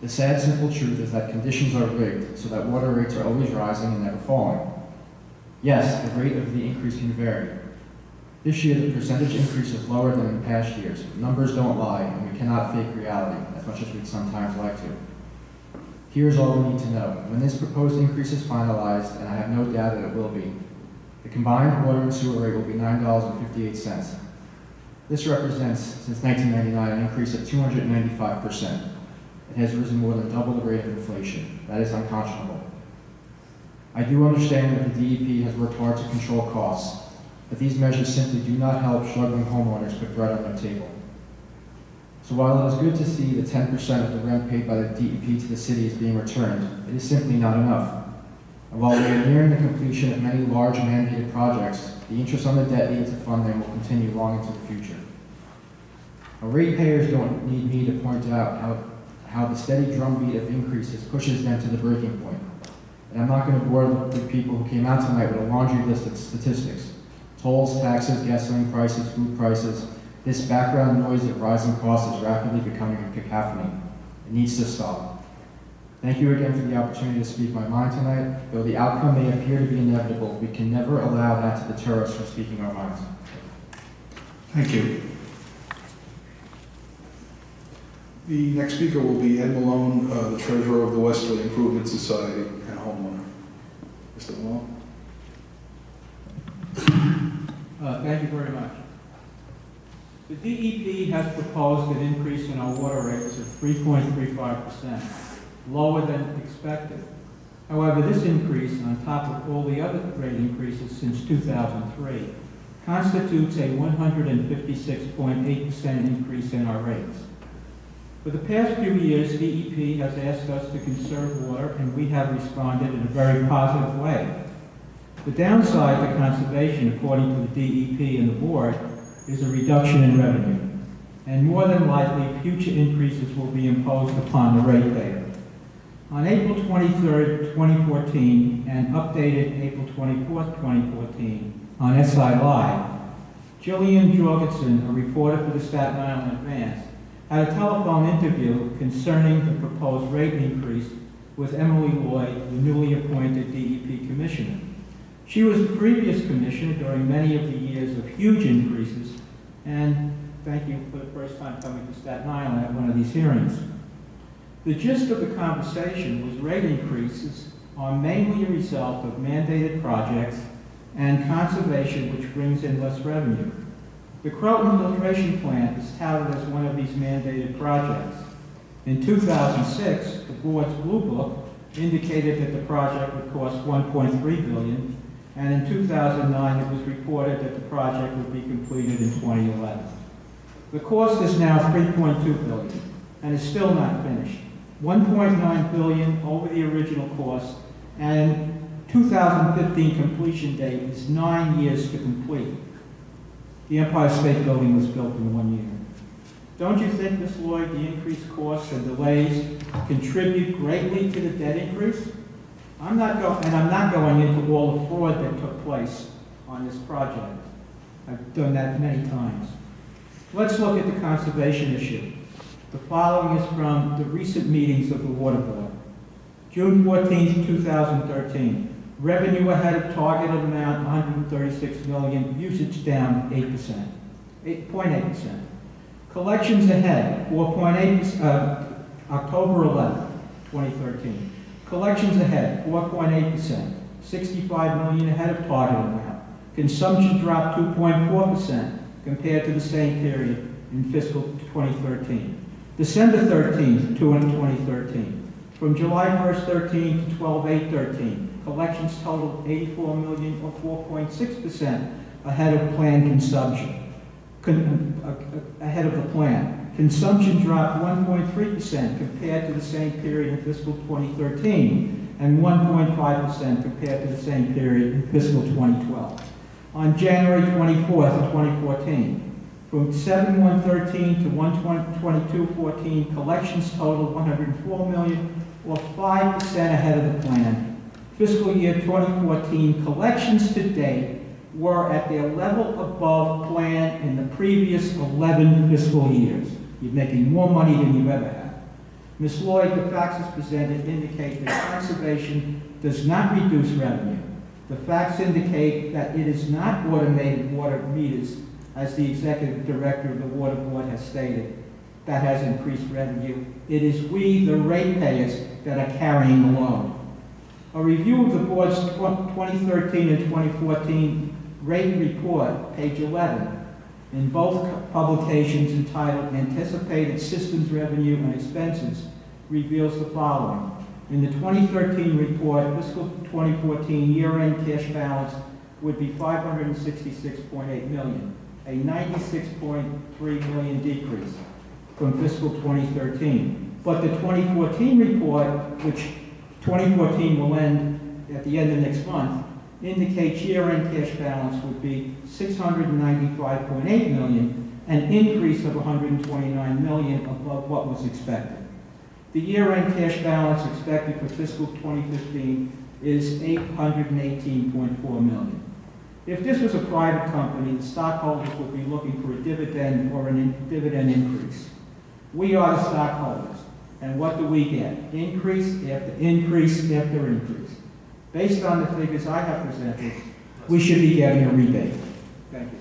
The sad, simple truth is that conditions are rigged so that water rates are always rising and never falling. Yes, the rate of the increase can vary. This year, the percentage increase is lower than in past years. Numbers don't lie, and we cannot fake reality, as much as we'd sometimes like to. Here's all we need to know. When this proposed increase is finalized, and I have no doubt that it will be, the combined water and sewer rate will be $9.58. This represents, since 1999, an increase of 295%. It has risen more than double the rate of inflation. That is unconscionable. I do understand that the DEP has worked hard to control costs, but these measures simply do not help struggling homeowners put bread on their table. So while it is good to see that 10% of the rent paid by the DEP to the city is being returned, it is simply not enough. And while we are nearing the completion of many large mandated projects, the interest on the debt needed to fund them will continue long into the future. Now, ratepayers don't need me to point out how the steady drumbeat of increases pushes them to the breaking point. And I'm not going to bore the people who came out tonight with a laundry list of statistics. Tolls, taxes, gasoline prices, food prices. This background noise of rising costs is rapidly becoming a cacophony. It needs to stop. Thank you again for the opportunity to speak my mind tonight. Though the outcome may appear to be inevitable, we can never allow that to deter us from speaking our minds. Thank you. The next speaker will be Ed Malone, the treasurer of the Wesleyan Improvement Society and homeowner. Mr. Malone. Thank you very much. The DEP has proposed an increase in our water rates of 3.35%, lower than expected. However, this increase, on top of all the other rate increases since 2003, constitutes a 156.8% increase in our rates. For the past few years, DEP has asked us to conserve water, and we have responded in a very positive way. The downside to conservation, according to the DEP and the board, is a reduction in revenue, and more than likely, future increases will be imposed upon the ratepayer. On April 23rd, 2014, and updated April 24th, 2014, on SI Live, Jillian Jorgensen, a reporter for the Staten Island Advance, had a telephone interview concerning the proposed rate increase with Emily Way, the newly appointed DEP Commissioner. She was the previous commissioner during many of the years of huge increases, and thank you for the first time coming to Staten Island at one of these hearings. The gist of the conversation was rate increases are mainly a result of mandated projects and conservation, which brings in less revenue. The Croton Filtration Plant is touted as one of these mandated projects. In 2006, the board's Blue Book indicated that the project would cost $1.3 billion, and in 2009 it was reported that the project would be completed in 2011. The cost is now $3.2 billion and is still not finished. $1.9 billion over the original cost, and 2015 completion date is 9 years to complete. The Empire State Building was built in 1 year. Don't you think, Ms. Lloyd, the increased costs and delays contribute greatly to the debt increase? I'm not going into all the fraud that took place on this project. I've done that many times. Let's look at the conservation issue. The following is from the recent meetings of the Water Board. June 14, 2013. Revenue ahead of targeted amount, 136 million. Usage down 8%, 8.8%. Collections ahead, 4.8%. October 11, 2013. Collections ahead, 4.8%, 65 million ahead of target amount. Consumption dropped 2.4% compared to the same period in fiscal 2013. December 13th, 2013. From July 1st, 13 to 12/8/13, collections totaled 84 million or 4.6% ahead of planned consumption. Ahead of the plan. Consumption dropped 1.3% compared to the same period in fiscal 2013 and 1.5% compared to the same period in fiscal 2012. On January 24th, 2014, from 7/1/13 to 1/22/14, collections totaled 104 million or 5% ahead of the plan. Fiscal year 2014 collections to date were at their level above plan in the previous 11 fiscal years. You're making more money than you've ever had. Ms. Lloyd, the facts as presented indicate that conservation does not reduce revenue. The facts indicate that it is not automated water meters, as the executive director of the water board has stated, that has increased revenue. It is we, the ratepayers, that are carrying the load. A review of the board's 2013 and 2014 rate report, page 11, in both publications entitled Anticipated Systems Revenue and Expenses, reveals the following. In the 2013 report, fiscal 2014 year-end cash balance would be $566.8 million, a $96.3 million decrease from fiscal 2013. But the 2014 report, which 2014 will end at the end of next month, indicates year-end cash balance would be $695.8 million, an increase of $129 million above what was expected. The year-end cash balance expected for fiscal 2015 is $818.4 million. If this was a private company, the stockholders would be looking for a dividend or a dividend increase. We are the stockholders, and what do we get? Increase after increase after increase. Based on the figures I have presented, we should be getting a rebate. Thank you.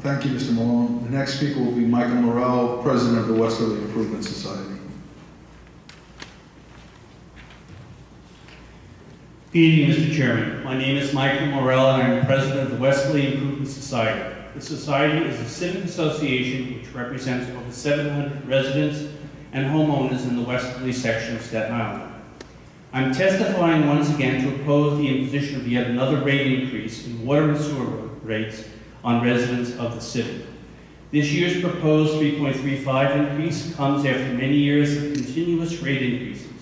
Thank you, Mr. Malone. The next speaker will be Michael Morrell, President of the Wesleyan Improvement Society. Good evening, Mr. Chairman. My name is Michael Morrell, and I'm President of the Wesleyan Improvement Society. The Society is a civic association which represents over 700 residents and homeowners in the westerly section of Staten Island. I'm testifying once again to oppose the imposition of yet another rate increase in water and sewer rates on residents of the city. This year's proposed 3.35 increase comes after many years of continuous rate increases.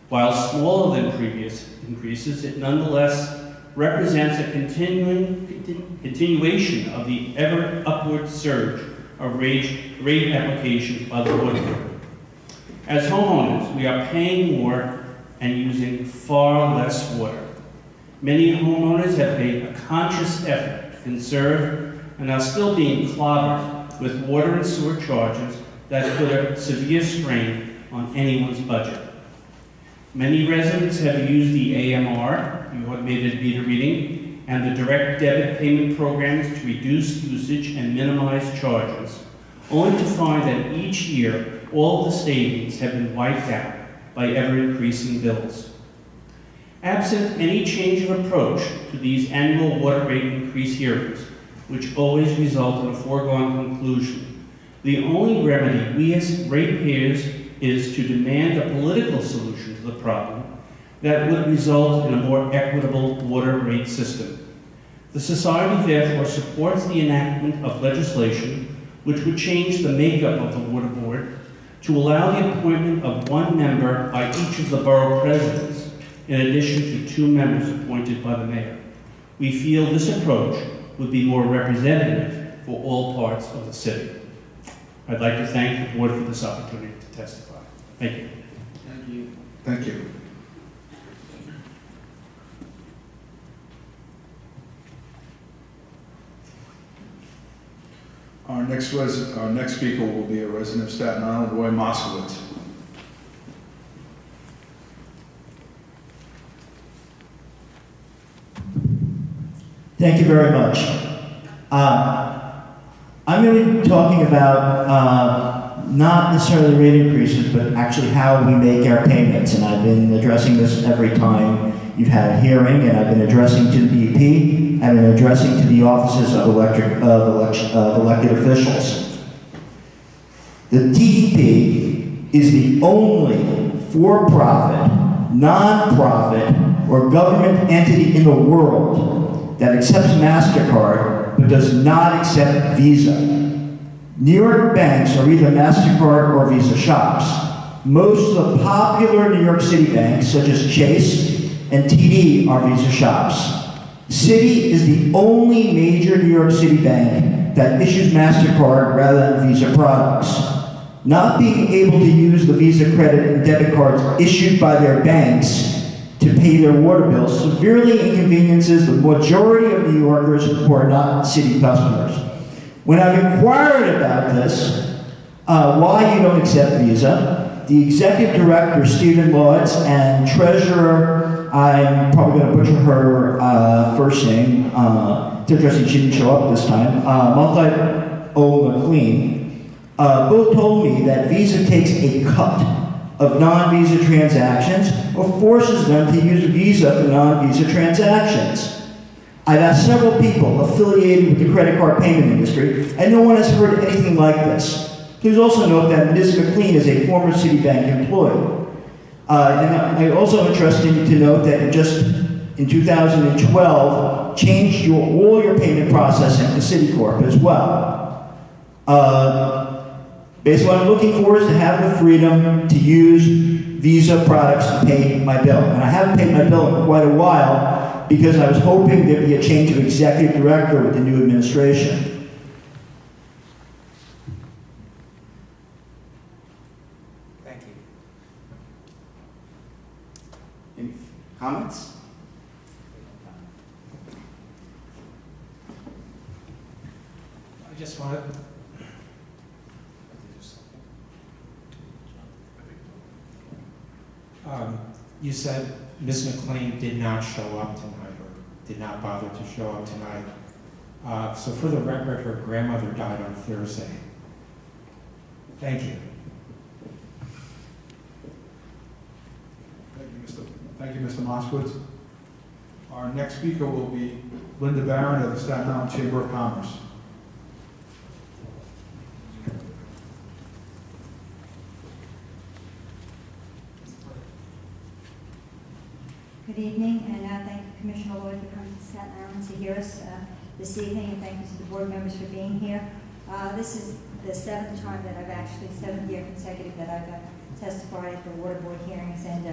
While smaller than previous increases, it nonetheless represents a continuation of the ever upward surge of rate applications by the water board. As homeowners, we are paying more and using far less water. Many homeowners have made a conscious effort to conserve and are still being clobbered with water and sewer charges that put a severe strain on anyone's budget. Many residents have used the AMR, the automated meter reading, and the direct debit payment programs to reduce usage and minimize charges, only to find that each year all of the savings have been wiped out by ever-increasing bills. Absent any change of approach to these annual water rate increase hearings, which always result in a foregone conclusion, the only remedy we as ratepayers is to demand a political solution to the problem that would result in a more equitable water rate system. The Society therefore supports the enactment of legislation which would change the makeup of the water board to allow the appointment of one member by each of the borough presidents, in addition to 2 members appointed by the mayor. We feel this approach would be more representative for all parts of the city. I'd like to thank the board for this opportunity to testify. Thank you. Thank you. Thank you. Our next speaker will be a resident of Staten Island, Roy Moskowitz. Thank you very much. I'm going to be talking about not necessarily rate increases, but actually how we make our payments. And I've been addressing this every time you've had a hearing, and I've been addressing to the DEP, I've been addressing to the offices of elected officials. The DEP is the only for-profit, non-profit, or government entity in the world that accepts MasterCard but does not accept Visa. New York banks are either MasterCard or Visa shops. Most of the popular New York City banks, such as Chase and TD, are Visa shops. Citi is the only major New York City bank that issues MasterCard rather than Visa products. Not being able to use the Visa credit and debit cards issued by their banks to pay their water bills severely inconveniences the majority of New Yorkers who are not Citi customers. When I've inquired about this, why you don't accept Visa, the executive director, Stephen Lawrence, and treasurer, I'm probably going to butcher her first name, it's interesting she didn't show up this time, McLean, both told me that Visa takes a cut of non-Visa transactions or forces them to use Visa for non-Visa transactions. I've asked several people affiliated with the credit card payment industry, and no one has heard anything like this. Please also note that Ms. McLean is a former Citibank employee. And I also interested to note that just in 2012, changed all your payment processing to Citicorp as well. Basically, what I'm looking for is to have the freedom to use Visa products to pay my bill. And I haven't paid my bill in quite a while because I was hoping there'd be a change of executive director with the new administration. Thank you. Any comments? I just wanted. You said Ms. McLean did not show up tonight, or did not bother to show up tonight. So for the record, her grandmother died on Thursday. Thank you. Thank you, Mr. Moskowitz. Our next speaker will be Linda Barron of the Staten Island Chamber of Commerce. Good evening, and thank you, Commissioner Lloyd, for coming to Staten Island to hear us this evening, and thank you to the board members for being here. This is the seventh year consecutive that I've testified at the water board hearings, and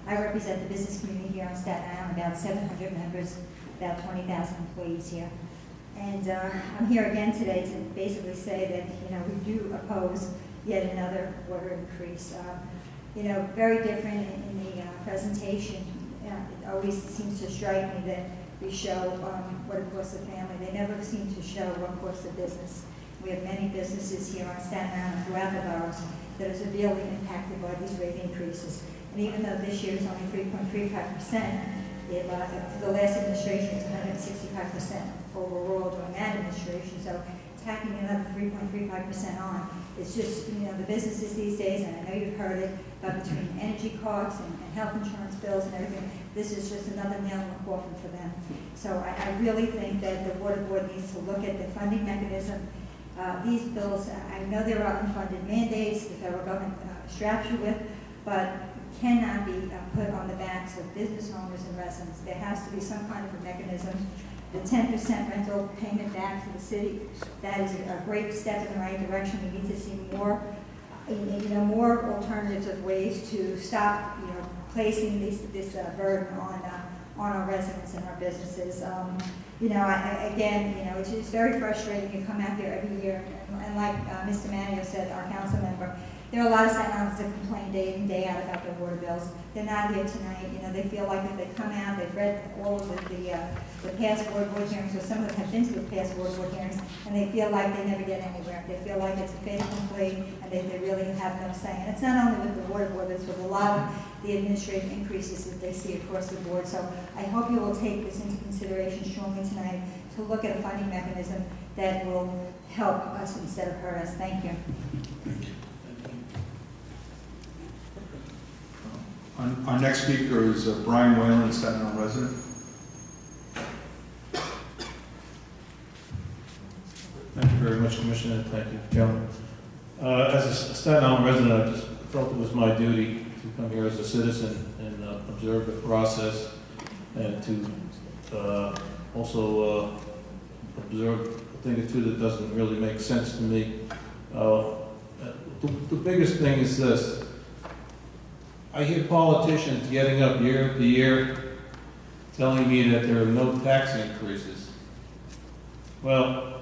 I represent the business community here on Staten Island, about 700 members, about 20,000 employees here. And I'm here again today to basically say that, we do oppose yet another water increase. Very different in the presentation. It always seems to strike me that we show what it costs the family. They never seem to show what it costs the business. We have many businesses here on Staten Island throughout the boroughs that are severely impacted by these rate increases. And even though this year is only 3.35%, for the last administration it's 165% overall during that administration. So tacking another 3.35% on, it's just, the businesses these days, and I know you've heard it, but between energy costs and health insurance bills and everything, this is just another nail in the coffin for them. So I really think that the water board needs to look at the funding mechanism. These bills, I know there are unfunded mandates the federal government straps you with, but cannot be put on the backs of business owners and residents. There has to be some kind of a mechanism. The 10% rental payment back to the city, that is a great step in the right direction. We need to see more, more alternatives of ways to stop, placing this burden on our residents and our businesses. It's just very frustrating. You come out here every year, and like Mr. Matteo said, our council member, there are a lot of Staten Islanders that complain day in, day out about their water bills. They're not here tonight. They feel like if they come out, they've read all of the past board hearings, or some of them have been to the past board hearings, and they feel like they never get anywhere. They feel like it's a fait accompli, and they really have no say. And it's not only with the water board, but it's with a lot of the administrative increases that they see across the board. So I hope you will take this into consideration strongly tonight to look at a funding mechanism that will help us instead of hurt us. Thank you. Our next speaker is Brian Whalen, Staten Island resident. Thank you very much, Commissioner. Thank you, Joan. As a Staten Island resident, I just felt it was my duty to come here as a citizen and observe the process, and to also observe a thing or two that doesn't really make sense to me. The biggest thing is this. I hear politicians getting up year after year telling me that there are no tax increases. Well,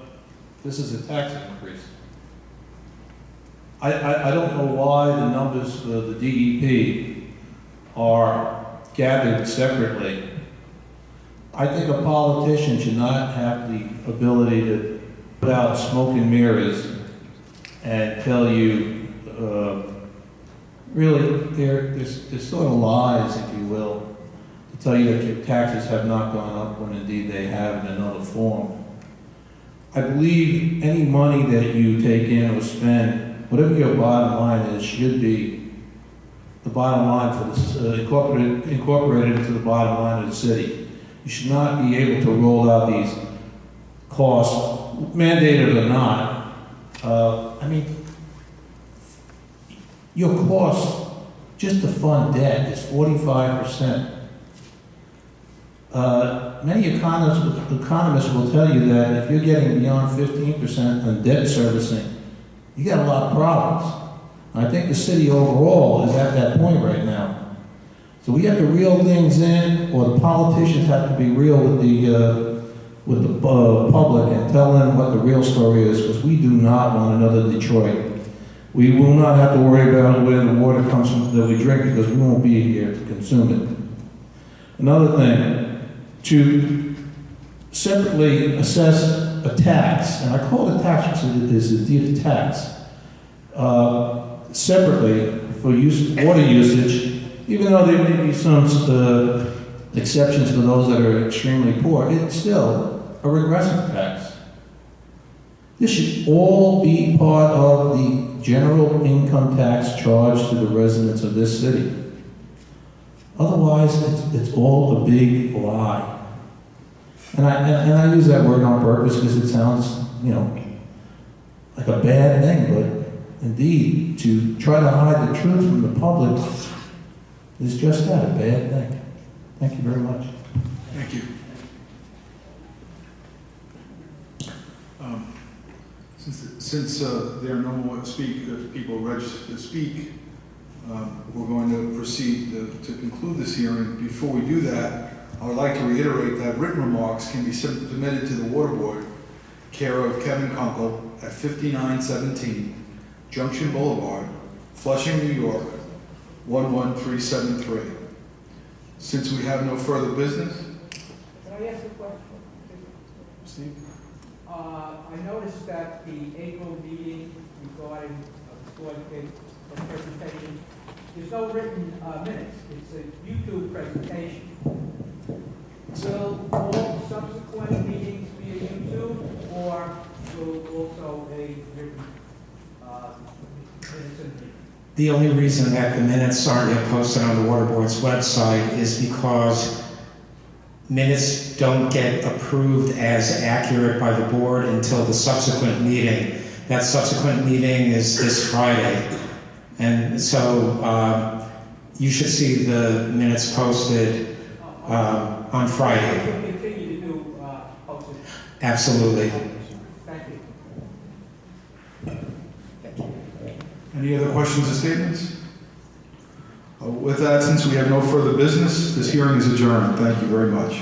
this is a tax increase. I don't know why the numbers for the DEP are gathered separately. I think a politician should not have the ability to put out smoke and mirrors and tell you, really, they're sort of lies, if you will, to tell you that your taxes have not gone up when indeed they have in another form. I believe any money that you take in or spend, whatever your bottom line is, should be the bottom line for this, incorporated into the bottom line of the city. You should not be able to roll out these costs, mandated or not. I mean, your cost just to fund debt is 45%. Many economists will tell you that if you're getting beyond 15% on debt servicing, you got a lot of problems. I think the city overall is at that point right now. So we have to reel things in, or the politicians have to be real with the public and tell them what the real story is, because we do not want another Detroit. We will not have to worry about where the water comes from that we drink, because we won't be here to consume it. Another thing, to separately assess a tax, and I call it a tax because it is indeed a tax, separately for water usage, even though there may be some exceptions for those that are extremely poor, it's still a regressive tax. This should all be part of the general income tax charged to the residents of this city. Otherwise, it's all a big lie. And I use that word on purpose because it sounds, like a bad thing, but indeed, to try to hide the truth from the public is just that, a bad thing. Thank you very much. Thank you. Since there are no more people registered to speak, we're going to proceed to conclude this hearing. Before we do that, I would like to reiterate that written remarks can be submitted to the Water Board, care of Kevin Kunkel at 5917 Junction Boulevard, Flushing, New York, 11373. Since we have no further business. Can I ask a question? Steve? I noticed that the April meeting regarding the presentation, there's no written minutes. It's a YouTube presentation. Will all subsequent meetings be a YouTube, or will also a written minutes and meeting? The only reason that the minutes aren't yet posted on the Water Board's website is because minutes don't get approved as accurate by the board until the subsequent meeting. That subsequent meeting is this Friday. And so you should see the minutes posted on Friday. We'll continue to do posted. Absolutely. Thank you. Any other questions or statements? With that, since we have no further business, this hearing is adjourned. Thank you very much.